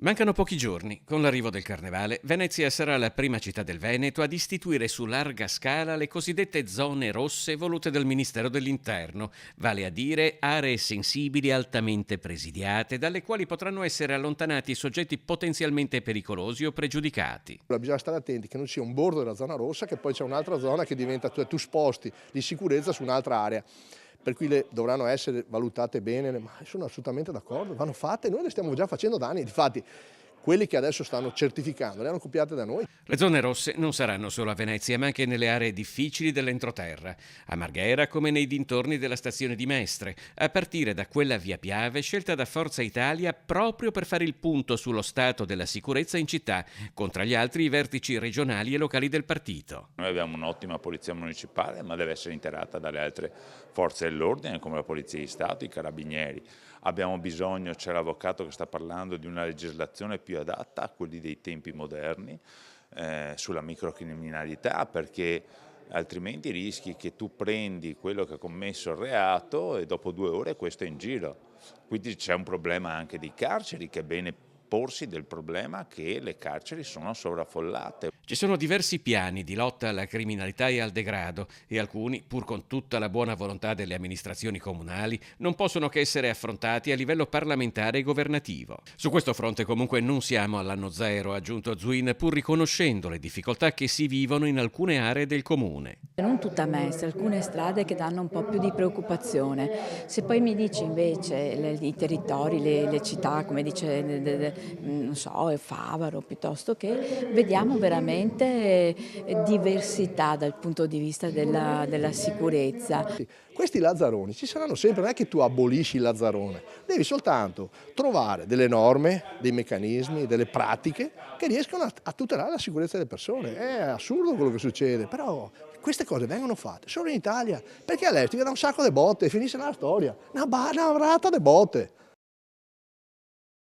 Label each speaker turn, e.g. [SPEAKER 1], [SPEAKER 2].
[SPEAKER 1] Mancano pochi giorni. Con l'arrivo del Carnevale, Venezia sarà la prima città del Veneto ad istituire su larga scala le cosiddette zone rosse volute dal Ministero dell'Interno, vale a dire aree sensibili altamente presidiate, dalle quali potranno essere allontanati soggetti potenzialmente pericolosi o pregiudicati.
[SPEAKER 2] Bisogna stare attenti che non sia un bordo della zona rossa, che poi c'è un'altra zona che diventa, tu sposti di sicurezza su un'altra area. Per cui le dovranno essere valutate bene, ma sono assolutamente d'accordo, vanno fatte, noi le stiamo già facendo da anni, difatti quelli che adesso stanno certificando le hanno copiate da noi.
[SPEAKER 1] Le zone rosse non saranno solo a Venezia, ma anche nelle aree difficili dell'entroterra, a Marghera come nei dintorni della stazione di Mestre, a partire da quella via Piave scelta da Forza Italia proprio per fare il punto sullo stato della sicurezza in città, con tra gli altri i vertici regionali e locali del partito.
[SPEAKER 3] Noi abbiamo un'ottima polizia municipale, ma deve essere integrata dalle altre forze dell'ordine come la Polizia di Stato, i Carabinieri. Abbiamo bisogno, c'è l'avvocato che sta parlando di una legislazione più adatta a quelli dei tempi moderni sulla microcriminalità, perché altrimenti rischi che tu prendi quello che ha commesso il reato e dopo 2 ore questo è in giro. Quindi c'è un problema anche di carceri, che è bene porsi del problema che le carceri sono sovraffollate.
[SPEAKER 1] Ci sono diversi piani di lotta alla criminalità e al degrado e alcuni, pur con tutta la buona volontà delle amministrazioni comunali, non possono che essere affrontati a livello parlamentare e governativo. Su questo fronte comunque non siamo all'anno zero, ha aggiunto Zuin, pur riconoscendo le difficoltà che si vivono in alcune aree del comune.
[SPEAKER 4] Non tutta Mestre, alcune strade che danno un po' più di preoccupazione. Se poi mi dici invece i territori, le città, come dice non so, Favaro, piuttosto che vediamo veramente diversità dal punto di vista della sicurezza.
[SPEAKER 2] Questi lazzaroni ci saranno sempre, non è che tu abolisci il lazzarone, devi soltanto trovare delle norme, dei meccanismi, delle pratiche che riescano a tutelare la sicurezza delle persone. È assurdo quello che succede, però queste cose vengono fatte solo in Italia, perché all'estero ti dà un sacco di botte e finisce la storia, una barata di botte.